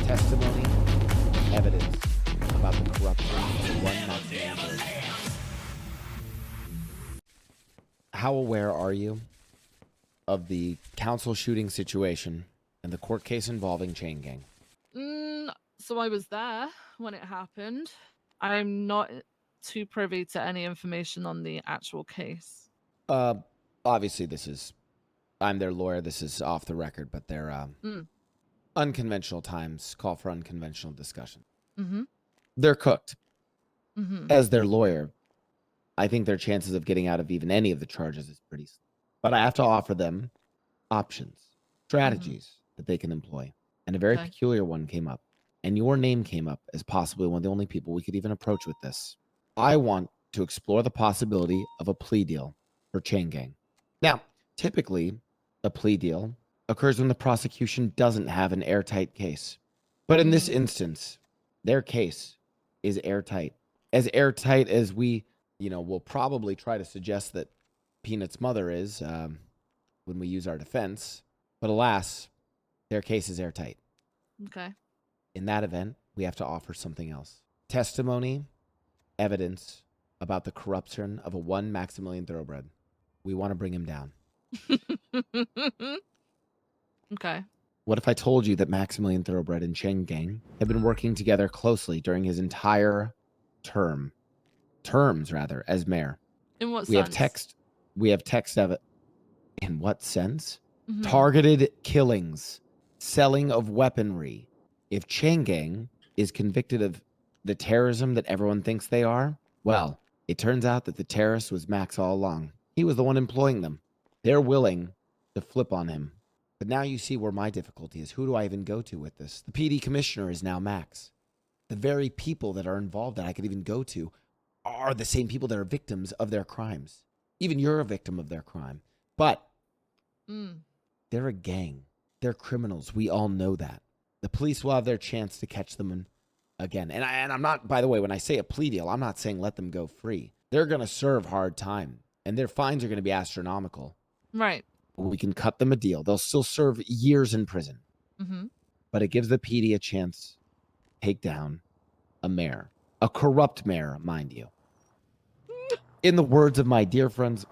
testimony, evidence about the corruption of one Maximilian Thoroughbred. How aware are you of the council shooting situation and the court case involving Chang Gang? So I was there when it happened. I'm not too privy to any information on the actual case. Obviously I'm their lawyer. This is off the record, but they're unconventional times call for unconventional discussion. They're cooked. As their lawyer, I think their chances of getting out of even any of the charges is pretty slim. But I have to offer them options, strategies that they can employ. And a very peculiar one came up. And your name came up as possibly one of the only people we could even approach with this. I want to explore the possibility of a plea deal for Chang Gang. Now, typically, a plea deal occurs when the prosecution doesn't have an airtight case. But in this instance, their case is airtight. As airtight as we, will probably try to suggest that Peanut's mother is when we use our defense. But alas, their case is airtight. Okay. In that event, we have to offer something else. Testimony, evidence about the corruption of a one Maximilian Thoroughbred. We want to bring him down. Okay. What if I told you that Maximilian Thoroughbred and Chang Gang have been working together closely during his entire terms, as mayor? In what sense? We have text of it. In what sense? Targeted killings, selling of weaponry. If Chang Gang is convicted of the terrorism that everyone thinks they are, well, it turns out that the terrorist was Max all along. He was the one employing them. They're willing to flip on him. But now you see where my difficulty is. Who do I even go to with this? The PD commissioner is now Max. The very people that are involved that I could even go to are the same people that are victims of their crimes. Even you're a victim of their crime. But they're a gang. They're criminals. We all know that. The police will have their chance to catch them again. And I'm not, by the way, when I say a plea deal, I'm not saying let them go free. They're going to serve hard time. And their fines are going to be astronomical. Right. We can cut them a deal. They'll still serve years in prison. But it gives the PD a chance to take down a mayor. A corrupt mayor, mind you. In the words of my dear friends...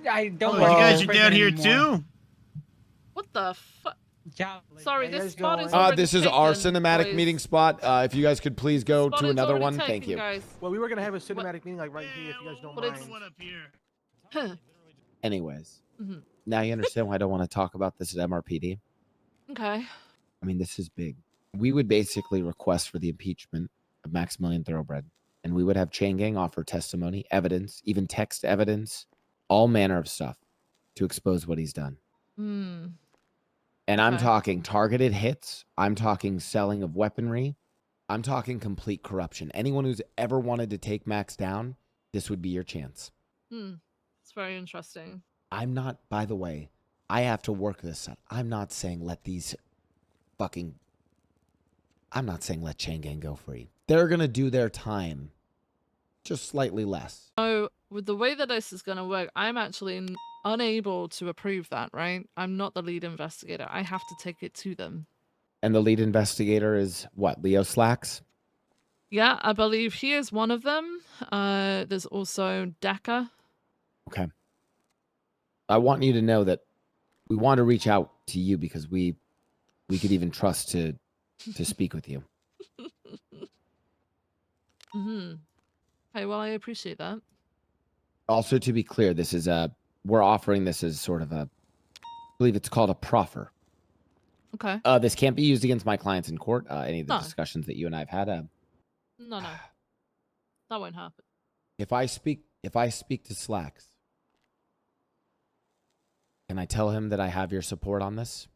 I don't you guys are down here too? What the fuck? Sorry, this spot is this is our cinematic meeting spot. If you guys could please go Spot to is another already one. taken, Thank you. guys. Well, we were gonna have a cinematic meeting like right here if you guys don't mind. One up here. Anyways, now you understand why I don't want to talk about this at MRPD. Okay. I mean, this is big. We would basically request for the impeachment of Maximilian Thoroughbred. And we would have Chang Gang offer testimony, evidence, even text evidence, all manner of stuff to expose what he's done. And I'm talking targeted hits. I'm talking selling of weaponry. I'm talking complete corruption. Anyone who's ever wanted to take Max down, this would be your chance. It's very interesting. I'm not, by the way, I have to work this out. I'm not saying let Chang Gang go free. They're going to do their time just slightly less. So with the way that this is going to work, I'm actually unable to approve that, right? I'm not the lead investigator. I have to take it to them. And the lead investigator is what? Leo Slacks? Yeah, I believe he is one of them. There's also Decker. Okay. I want you to know that we want to reach out to you because we could even trust to speak with you. Okay, well, I appreciate that. Also, to be clear, this is we're offering this as sort of I believe it's called a proffer. Okay. This can't be used against my clients in court. Any of the discussions that you and I have had. No. That won't happen. If I speak to Slacks, can I tell him that I have your support on this?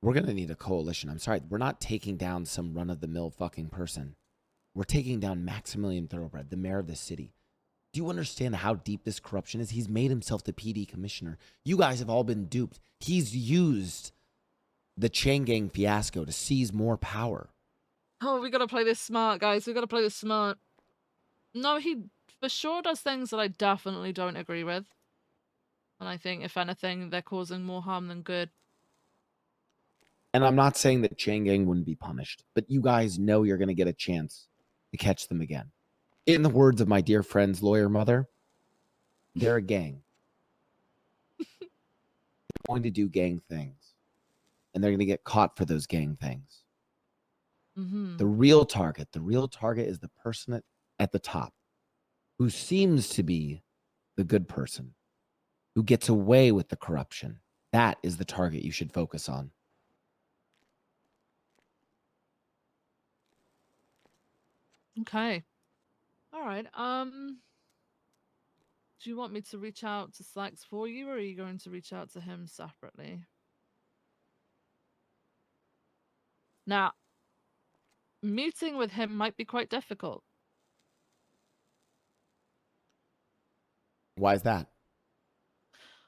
We're going to need a coalition. I'm sorry. We're not taking down some run-of-the-mill fucking person. We're taking down Maximilian Thoroughbred, the mayor of the city. Do you understand how deep this corruption is? He's made himself the PD commissioner. You guys have all been duped. He's used the Chang Gang fiasco to seize more power. Oh, we got to play this smart, guys. We got to play this smart. No, he for sure does things that I definitely don't agree with. And I think, if anything, they're causing more harm than good. And I'm not saying that Chang Gang wouldn't be punished, but you guys know you're going to get a chance to catch them again. In the words of my dear friend's lawyer mother, they're a gang. They're going to do gang things. And they're going to get caught for those gang things. Mm-hmm. The real target is the person at the top who seems to be the good person, who gets away with the corruption. That is the target you should focus on. Okay. All right. Do you want me to reach out to Slacks for you, or are you going to reach out to him separately? Now, meeting with him might be quite difficult. Why is that?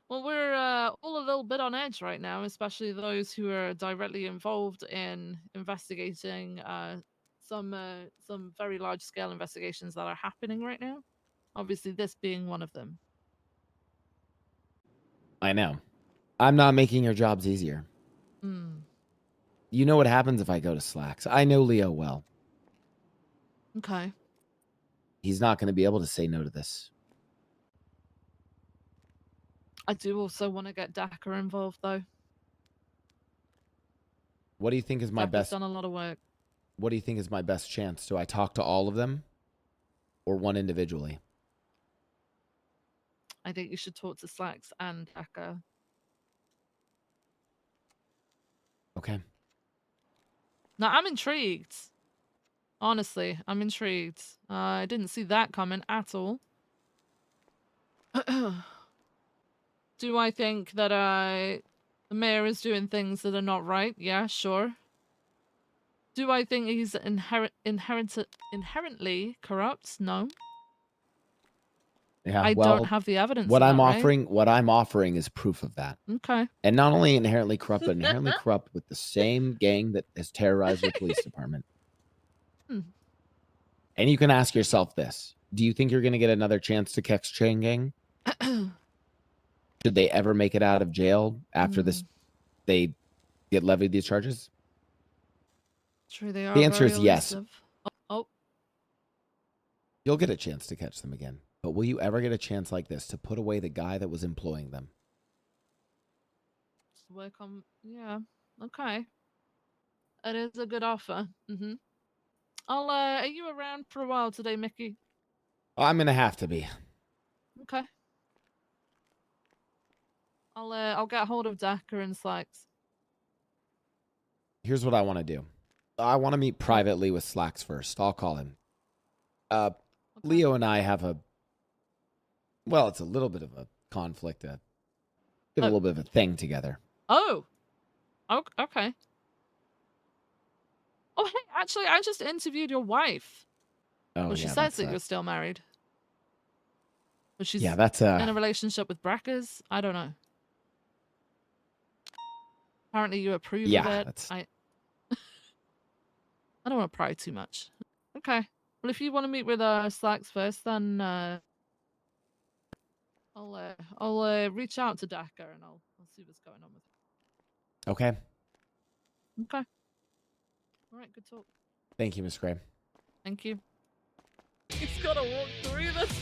Well, we're all a little bit on edge right now, especially those who are directly involved in investigating some very large-scale investigations that are happening right now. Obviously, this being one of them. I know. I'm not making your jobs easier. Hmm. You know what happens if I go to Slacks. I know Leo well. Okay. He's not going to be able to say no to this. I do also want to get Dakar involved, though. What do you think is my Dakar's best? done a lot of work. What do you think is my best chance? Do I talk to all of them, or one individually? I think you should talk to Slacks and Dakar. Okay. Now, I'm intrigued. Honestly, I'm intrigued. I didn't see that coming at all. Do I think that the mayor is doing things that are not right? Yeah, sure. Do I think he's inherently corrupt? No. Yeah. I well, don't have the evidence. What of I'm that, offering, what I'm offering, is proof of that. Okay. And not only inherently corrupt, but inherently corrupt with the same gang that has terrorized your police department. Hmm. And you can ask yourself this: do you think you're going to get another chance to catch Chang Gang? Should they ever make it out of jail after this? They get levied these charges? True, they are. The answer very is yes. elusive. Oh. You'll get a chance to catch them again. But will you ever get a chance like this to put away the guy that was employing them? Just work on. Yeah. Okay. It is a good offer. Mm-hmm. Are you around for a while today, Mickey? I'm going to have to be. Okay. I'll get hold of Dakar and Slacks. Here's what I want to do. I want to meet privately with Slacks first. I'll call him. Okay. Leo and I have it's a little bit of a conflict. We have a little bit of a thing together. Oh. Okay. Oh, hey, actually, I just interviewed your wife. Oh, well, she yeah, says that you're still married. But she's that's in a relationship with Brackers. I don't know. Apparently you approve of it. I don't want to pry too much. Okay. Well, if you want to meet with Slacks first, then I'll reach out to Dakar and I'll see what's going on with it. Okay. Okay. All right, good talk. Thank you, Miss Gray. Thank you. He's got to walk through this.